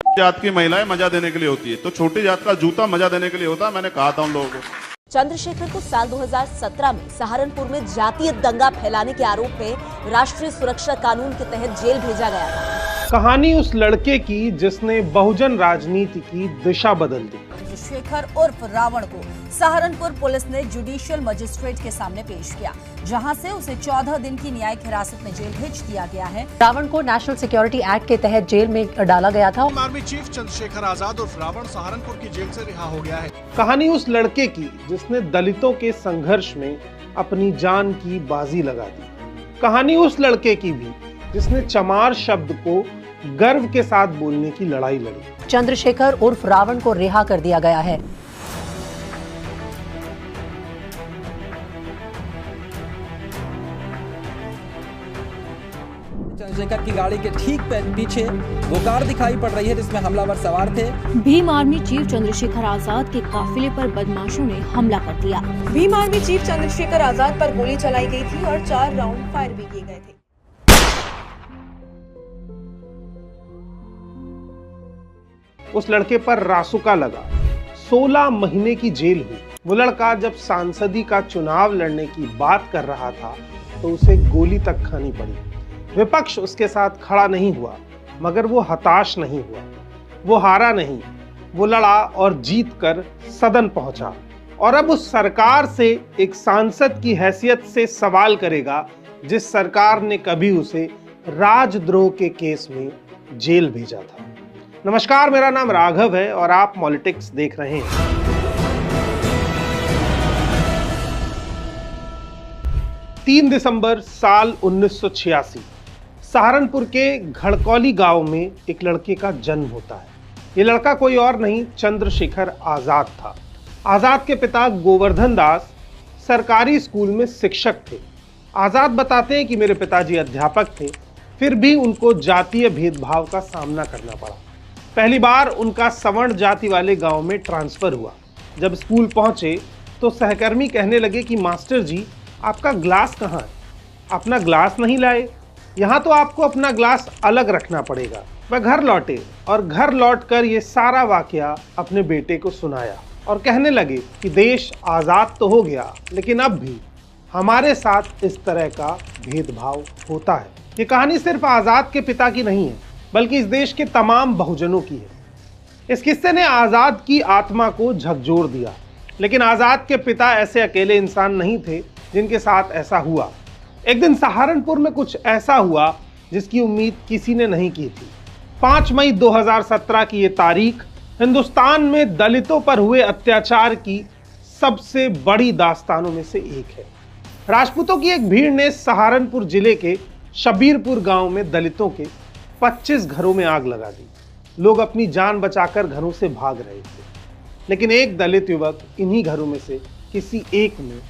जात की महिलाएं मजा देने के लिए होती है, तो छोटी जात का जूता मजा देने के लिए होता है। मैंने कहा था उन लोगों को। चंद्रशेखर को साल 2017 में सहारनपुर में जातीय दंगा फैलाने के आरोप में राष्ट्रीय सुरक्षा कानून के तहत जेल भेजा गया था। कहानी उस लड़के की जिसने बहुजन राजनीति की दिशा बदल दी। चंद्रशेखर उर्फ रावण को सहारनपुर पुलिस ने जुडिशियल मजिस्ट्रेट के सामने पेश किया, जहां से उसे 14 दिन की न्यायिक हिरासत में जेल भेज दिया गया है। रावण को नेशनल सिक्योरिटी एक्ट के तहत जेल में डाला गया था। आर्मी चीफ चंद्रशेखर आजाद उर्फ रावण सहारनपुर की जेल से रिहा हो गया है। कहानी उस लड़के की जिसने दलितों के संघर्ष में अपनी जान की बाजी लगा दी। कहानी उस लड़के की भी जिसने चमार शब्द को गर्व के साथ बोलने की लड़ाई लड़ी। चंद्रशेखर उर्फ रावण को रिहा कर दिया गया है। चंद्रशेखर की गाड़ी के ठीक पीछे वो कार दिखाई पड़ रही है जिसमें हमलावर सवार थे। भीम आर्मी चीफ चंद्रशेखर आजाद के काफिले पर बदमाशों ने हमला कर दिया। भीम आर्मी चीफ चंद्रशेखर आजाद पर गोली चलाई गई थी और 4 राउंड फायर भी किए गए थे। उस लड़के पर रासुका लगा, 16 महीने की जेल हुई। वो लड़का जब सांसदी का चुनाव लड़ने की बात कर रहा था तो उसे गोली तक खानी पड़ी। विपक्ष उसके साथ खड़ा नहीं हुआ, मगर वो हताश नहीं हुआ, वो हारा नहीं, वो लड़ा और जीत कर सदन पहुंचा। और अब उस सरकार से एक सांसद की हैसियत से सवाल करेगा जिस सरकार ने कभी उसे राजद्रोह के केस में जेल भेजा था। नमस्कार, मेरा नाम राघव है और आप पॉलिटिक्स देख रहे हैं। तीन दिसंबर साल 1986 सहारनपुर के घड़कौली गांव में एक लड़के का जन्म होता है। ये लड़का कोई और नहीं, चंद्रशेखर आजाद था। आजाद के पिता गोवर्धन दास सरकारी स्कूल में शिक्षक थे। आजाद बताते हैं कि मेरे पिताजी अध्यापक थे, फिर भी उनको जातीय भेदभाव का सामना करना पड़ा। पहली बार उनका सवर्ण जाति वाले गांव में ट्रांसफर हुआ। जब स्कूल पहुंचे तो सहकर्मी कहने लगे कि मास्टर जी, आपका ग्लास कहाँ है? अपना ग्लास नहीं लाए? यहाँ तो आपको अपना ग्लास अलग रखना पड़ेगा। वह घर लौटे और घर लौटकर ये सारा वाकया अपने बेटे को सुनाया और कहने लगे कि देश आज़ाद तो हो गया, लेकिन अब भी हमारे साथ इस तरह का भेदभाव होता है। ये कहानी सिर्फ आज़ाद के पिता की नहीं है, बल्कि इस देश के तमाम बहुजनों की है। इस किस्से ने आज़ाद की आत्मा को झकझोर दिया, लेकिन आज़ाद के पिता ऐसे अकेले इंसान नहीं थे जिनके साथ ऐसा हुआ। एक दिन सहारनपुर में कुछ ऐसा हुआ जिसकी उम्मीद किसी ने नहीं की थी। 5 मई 2017 की ये तारीख हिंदुस्तान में दलितों पर हुए अत्याचार की सबसे बड़ी दास्तानों में से एक है। राजपूतों की एक भीड़ ने सहारनपुर जिले के शबीरपुर गांव में दलितों के 25 घरों में आग लगा दी। लोग अपनी जान बचाकर घरों से भाग रहे थे, लेकिन एक दलित युवक इन्हीं घरों में से किसी एक में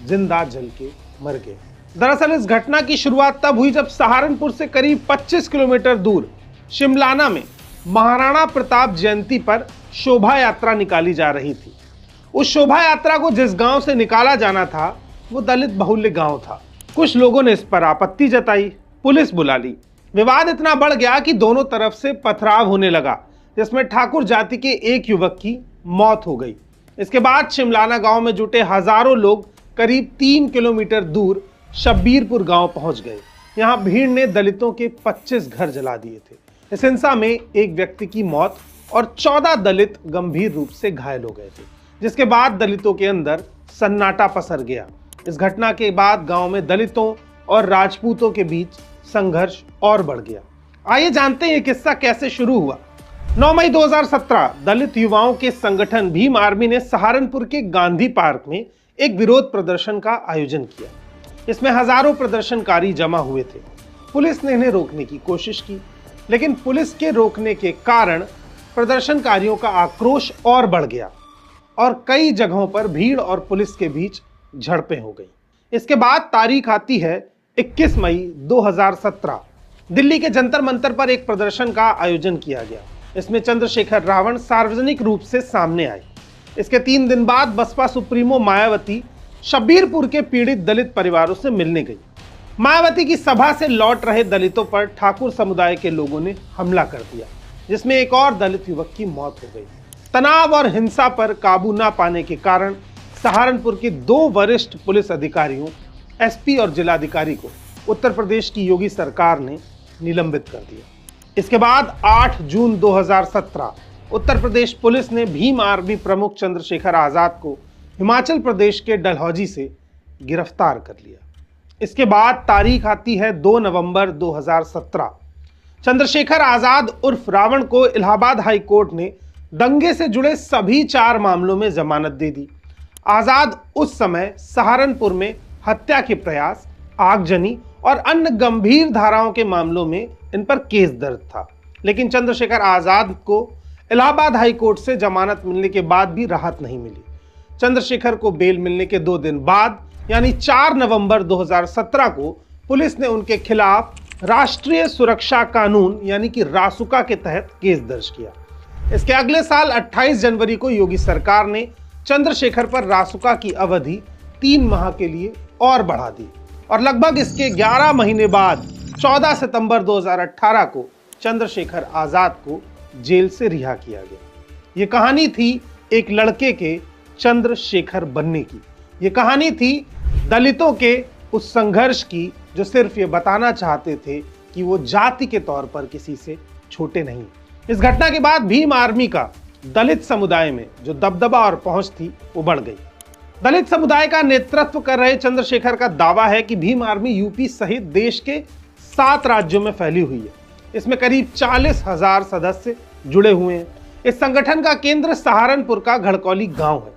जिंदा जल के मर गए। दरअसल इस घटना की शुरुआत तब हुई जब सहारनपुर से करीब 25 किलोमीटर दूर शिमलाना में महाराणा प्रताप जयंती पर शोभा यात्रा निकाली जा रही थी। उस शोभा यात्रा को जिस गांव से निकाला जाना था वो दलित बहुल्य गांव था। कुछ लोगों ने इस पर आपत्ति जताई, पुलिस बुला ली। विवाद इतना बढ़ गया कि दोनों तरफ से पथराव होने लगा, जिसमें ठाकुर जाति के एक युवक की मौत हो गई। इसके बाद शिमलाना गांव में जुटे हजारों लोग करीब 3 किलोमीटर दूर शब्बीरपुर गांव पहुंच गए। यहां भीड़ ने दलितों के 25 घर जला दिए थे। इस हिंसा में एक व्यक्ति की मौत और 14 दलित गंभीर रूप से घायल हो गए थे, जिसके बाद दलितों के अंदर सन्नाटा पसर गया। इस घटना के बाद गांव में दलितों और राजपूतों के बीच संघर्ष और बढ़ गया। आइए जानते हैं ये किस्सा कैसे शुरू हुआ। 9 मई 2017 दलित युवाओं के संगठन भीम आर्मी ने सहारनपुर के गांधी पार्क में एक विरोध प्रदर्शन का आयोजन किया। इसमें हजारों प्रदर्शनकारी जमा हुए थे। पुलिस ने इन्हें रोकने की कोशिश की, लेकिन पुलिस के रोकने के कारण प्रदर्शनकारियों का आक्रोश और बढ़ गया और कई जगहों पर भीड़ और पुलिस के बीच झड़पें हो गई। इसके बाद तारीख आती है 21 मई 2017। दिल्ली के जंतर मंतर पर एक प्रदर्शन का आयोजन किया गया। इसमें चंद्रशेखर रावण सार्वजनिक रूप से सामने आए। इसके 3 दिन बाद बसपा सुप्रीमो मायावती शब्बीरपुर के पीड़ित दलित परिवारों से मिलने गई। मायावती की सभा से लौट रहे दलितों पर ठाकुर समुदाय के लोगों ने हमला कर दिया। जिसमें एक और दलित युवक की मौत हो गई। तनाव और हिंसा पर काबू न पाने के कारण सहारनपुर के 2 वरिष्ठ पुलिस अधिकारियों, एसपी और जिलाधिकारी को उत्तर प्रदेश की योगी सरकार ने निलंबित कर दिया। इसके बाद 8 जून 2017 उत्तर प्रदेश पुलिस ने भीम आर्मी प्रमुख चंद्रशेखर आजाद को हिमाचल प्रदेश के डलहौजी से गिरफ्तार कर लिया। इसके बाद तारीख आती है 2 नवंबर 2017। चंद्रशेखर आजाद उर्फ रावण को इलाहाबाद हाई कोर्ट ने दंगे से जुड़े सभी 4 मामलों में जमानत दे दी। आजाद उस समय सहारनपुर में हत्या के प्रयास, आगजनी और अन्य गंभीर धाराओं के मामलों में इन पर केस दर्ज था। लेकिन चंद्रशेखर आजाद को इलाहाबाद हाई कोर्ट से जमानत मिलने के बाद भी राहत नहीं मिली। चंद्रशेखर को बेल मिलने के 2 दिन बाद यानी 4 नवंबर 2017 को पुलिस ने उनके खिलाफ राष्ट्रीय सुरक्षा कानून यानी कि रासुका के तहत केस दर्ज किया। इसके अगले साल 28 जनवरी को योगी सरकार ने चंद्रशेखर पर रासुका की अवधि 3 माह के लिए और बढ़ा दी और लगभग इसके 11 महीने बाद 14 सितंबर 2018 को चंद्रशेखर आजाद को जेल से रिहा किया गया। ये कहानी थी एक लड़के के चंद्रशेखर बनने की। ये कहानी थी दलितों के उस संघर्ष की जो सिर्फ ये बताना चाहते थे कि वो जाति के तौर पर किसी से छोटे नहीं। इस घटना के बाद भीम आर्मी का दलित समुदाय में जो दबदबा और पहुंच थी वो बढ़ गई। दलित समुदाय का नेतृत्व कर रहे चंद्रशेखर का दावा है कि भीम आर्मी यूपी सहित देश के 7 राज्यों में फैली हुई है। इसमें करीब 40,000 सदस्य जुड़े हुए हैं। इस संगठन का केंद्र सहारनपुर का घड़कौली गांव है।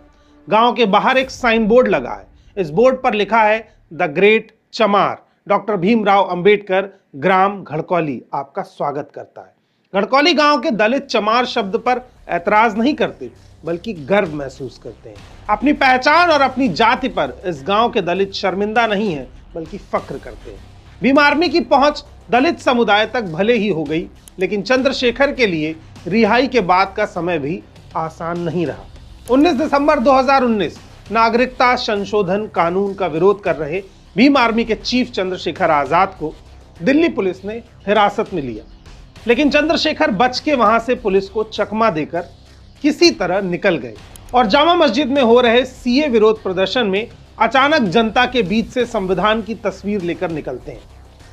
गांव के बाहर एक साइन बोर्ड लगा है। इस बोर्ड पर लिखा है द ग्रेट चमार, डॉक्टर भीमराव अंबेडकर ग्राम घड़कौली आपका स्वागत करता है। घड़कौली गांव के दलित चमार शब्द पर ऐतराज नहीं करते बल्कि गर्व महसूस करते हैं। अपनी पहचान और अपनी जाति पर इस गांव के दलित शर्मिंदा नहीं है बल्कि फख्र करते हैं। भीम आर्मी की पहुंच दलित समुदाय तक भले ही हो गई, लेकिन चंद्रशेखर के लिए रिहाई के बाद का समय भी आसान नहीं रहा। 19 दिसंबर 2019 नागरिकता संशोधन कानून का विरोध कर रहे भीम आर्मी के चीफ चंद्रशेखर आजाद को दिल्ली पुलिस ने हिरासत में लिया, लेकिन चंद्रशेखर बच के वहां से पुलिस को चकमा देकर किसी तरह निकल गए और जामा मस्जिद में हो रहे सीए विरोध प्रदर्शन में अचानक जनता के बीच से संविधान की तस्वीर लेकर निकलते हैं।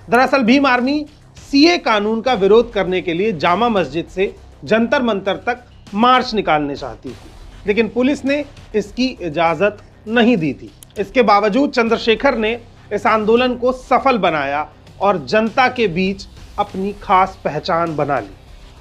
दरअसल भीम आर्मी सीए कानून का विरोध करने के लिए जामा मस्जिद से जंतर मंतर तक मार्च निकालने चाहती थी, लेकिन पुलिस ने इसकी इजाजत नहीं दी थी। इसके बावजूद चंद्रशेखर ने इस आंदोलन को सफल बनाया और जनता के बीच अपनी खास पहचान बना ली।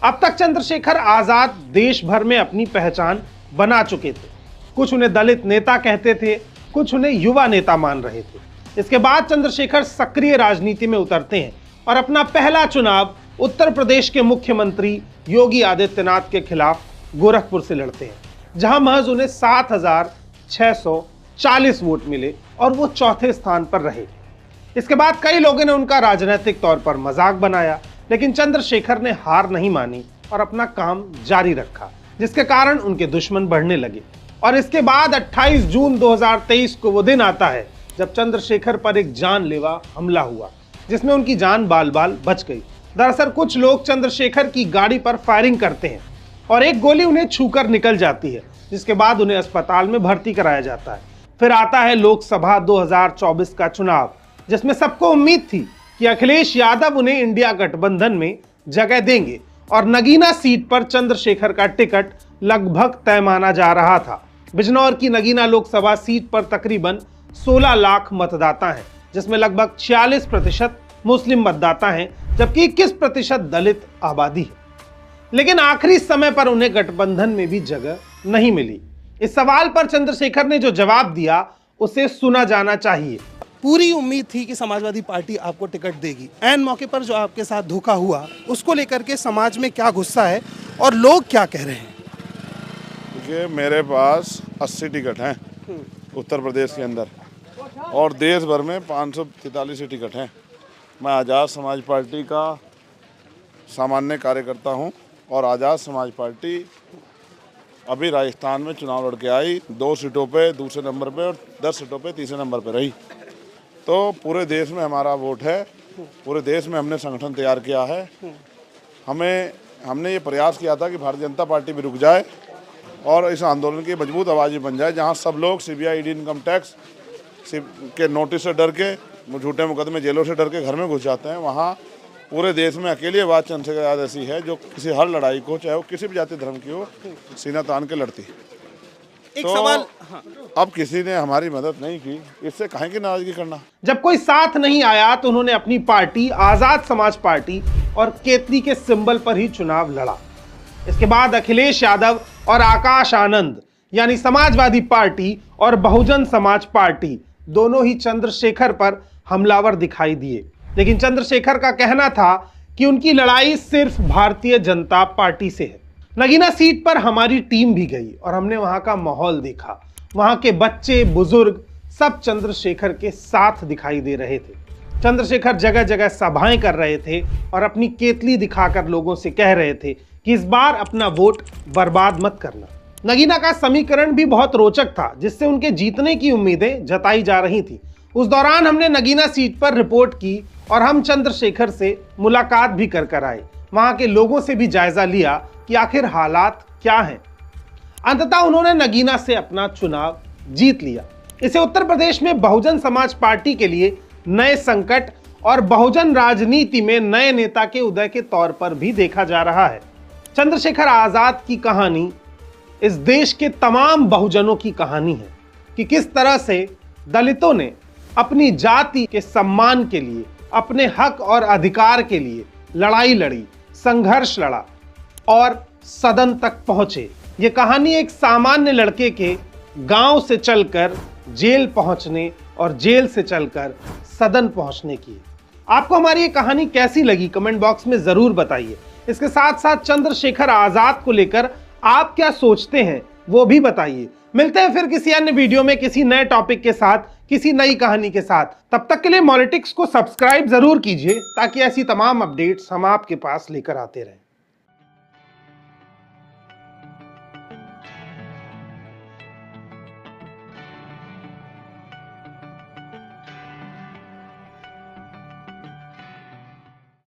अब तक चंद्रशेखर आजाद देश भर में अपनी पहचान बना चुके थे। कुछ उन्हें दलित नेता कहते थे, कुछ उन्हें युवा नेता मान रहे थे। इसके बाद चंद्रशेखर सक्रिय राजनीति में उतरते हैं और अपना पहला चुनाव उत्तर प्रदेश के मुख्यमंत्री योगी आदित्यनाथ के खिलाफ गोरखपुर से लड़ते हैं, जहां महज उन्हें 7,640 वोट मिले और वो चौथे स्थान पर रहे। इसके बाद कई लोगों ने उनका राजनीतिक तौर पर मजाक बनाया, लेकिन चंद्रशेखर ने हार नहीं मानी और अपना काम जारी रखा, जिसके कारण उनके दुश्मन बढ़ने लगे। और इसके बाद 28 जून 2023 को वो दिन आता है जब चंद्रशेखर पर एक जानलेवा हमला हुआ, जिसमें उनकी जान बाल बाल बच गई। दरअसल कुछ लोग चंद्रशेखर की गाड़ी पर फायरिंग करते हैं और एक गोली उन्हें छूकर निकल जाती है, जिसके बाद उन्हें अस्पताल में भर्ती कराया जाता है। फिर आता है लोकसभा 2024 का चुनाव, जिसमें सबको उम्मीद थी कि अखिलेश यादव उन्हें इंडिया गठबंधन में जगह देंगे और नगीना सीट पर चंद्रशेखर का टिकट लगभग तय माना जा रहा था। बिजनौर की नगीना लोकसभा सीट पर तकरीबन 16 लाख मतदाता हैं, जिसमें लगभग 46% मुस्लिम मतदाता हैं, जबकि 21% दलित आबादी है। लेकिन आखिरी समय पर उन्हें गठबंधन में भी जगह नहीं मिली। इस सवाल पर चंद्रशेखर ने जो जवाब दिया उसे सुना जाना चाहिए। पूरी उम्मीद थी कि समाजवादी पार्टी आपको टिकट देगी। ऐन मौके पर जो आपके साथ धोखा हुआ, उसको लेकर के समाज में क्या गुस्सा है और लोग क्या कह रहे हैं? देखिए, मेरे पास 80 टिकट हैं उत्तर प्रदेश के अंदर और देश भर में 543 टिकट हैं। मैं आज़ाद समाज पार्टी का सामान्य कार्यकर्ता हूं और आज़ाद समाज पार्टी अभी राजस्थान में चुनाव लड़ के आई, 2 सीटों पे दूसरे नंबर पे और 10 सीटों पे तीसरे नंबर पे रही। तो पूरे देश में हमारा वोट है, पूरे देश में हमने संगठन तैयार किया है। हमें हमने ये प्रयास किया था कि भारतीय जनता पार्टी भी रुक जाए और इस आंदोलन की मजबूत आवाज़ बन जाए, जहां सब लोग सीबीआई, ईडी, इनकम टैक्स के नोटिस से डर के, झूठे मुकदमे, जेलों से डर के घर में घुस जाते हैं। वहाँ पूरे देश में अकेली आवाज़ चंद्रशेखर आज़ाद ऐसी है जो किसी हर लड़ाई को, चाहे वो किसी भी जाति धर्म की हो, सीना तान के लड़ती। एक तो सवाल, अब किसी ने हमारी मदद नहीं की, इससे काहे की नाराजगी करना। जब कोई साथ नहीं आया तो उन्होंने अपनी पार्टी आजाद समाज पार्टी और केतली के सिंबल पर ही चुनाव लड़ा। इसके बाद अखिलेश यादव और आकाश आनंद यानी समाजवादी पार्टी और बहुजन समाज पार्टी दोनों ही चंद्रशेखर पर हमलावर दिखाई दिए। लेकिन चंद्रशेखर का कहना था कि उनकी लड़ाई सिर्फ भारतीय जनता पार्टी से है। नगीना सीट पर हमारी टीम भी गई और हमने वहां का माहौल देखा। वहां के बच्चे, बुजुर्ग सब चंद्रशेखर के साथ दिखाई दे रहे थे। चंद्रशेखर जगह जगह सभाएं कर रहे थे और अपनी केतली दिखाकर लोगों से कह रहे थे कि इस बार अपना वोट बर्बाद मत करना। नगीना का समीकरण भी बहुत रोचक था, जिससे उनके जीतने की उम्मीदें जताई जा रही थी। उस दौरान हमने नगीना सीट पर रिपोर्ट की और हम चंद्रशेखर से मुलाकात भी कर आए। वहां के लोगों से भी जायजा लिया कि आखिर हालात क्या हैं। अंततः उन्होंने नगीना से अपना चुनाव जीत लिया। इसे उत्तर प्रदेश में बहुजन समाज पार्टी के लिए नए संकट और बहुजन राजनीति में नए नेता के उदय के तौर पर भी देखा जा रहा है। चंद्रशेखर आजाद की कहानी इस देश के तमाम बहुजनों की कहानी है कि किस तरह से दलितों ने अपनी जाति के सम्मान के लिए, अपने हक और अधिकार के लिए लड़ाई लड़ी, संघर्ष लड़ा और सदन तक पहुंचे। ये कहानी एक सामान्य लड़के के गांव से चलकर जेल पहुंचने और जेल से चलकर सदन पहुंचने की। आपको हमारी ये कहानी कैसी लगी कमेंट बॉक्स में जरूर बताइए। इसके साथ साथ चंद्रशेखर आजाद को लेकर आप क्या सोचते हैं वो भी बताइए। मिलते हैं फिर किसी अन्य वीडियो में किसी नए टॉपिक के साथ, किसी नई कहानी के साथ। तब तक के लिए मॉलिटिक्स को सब्सक्राइब जरूर कीजिए ताकि ऐसी तमाम अपडेट्स हम आपके पास लेकर आते रहें।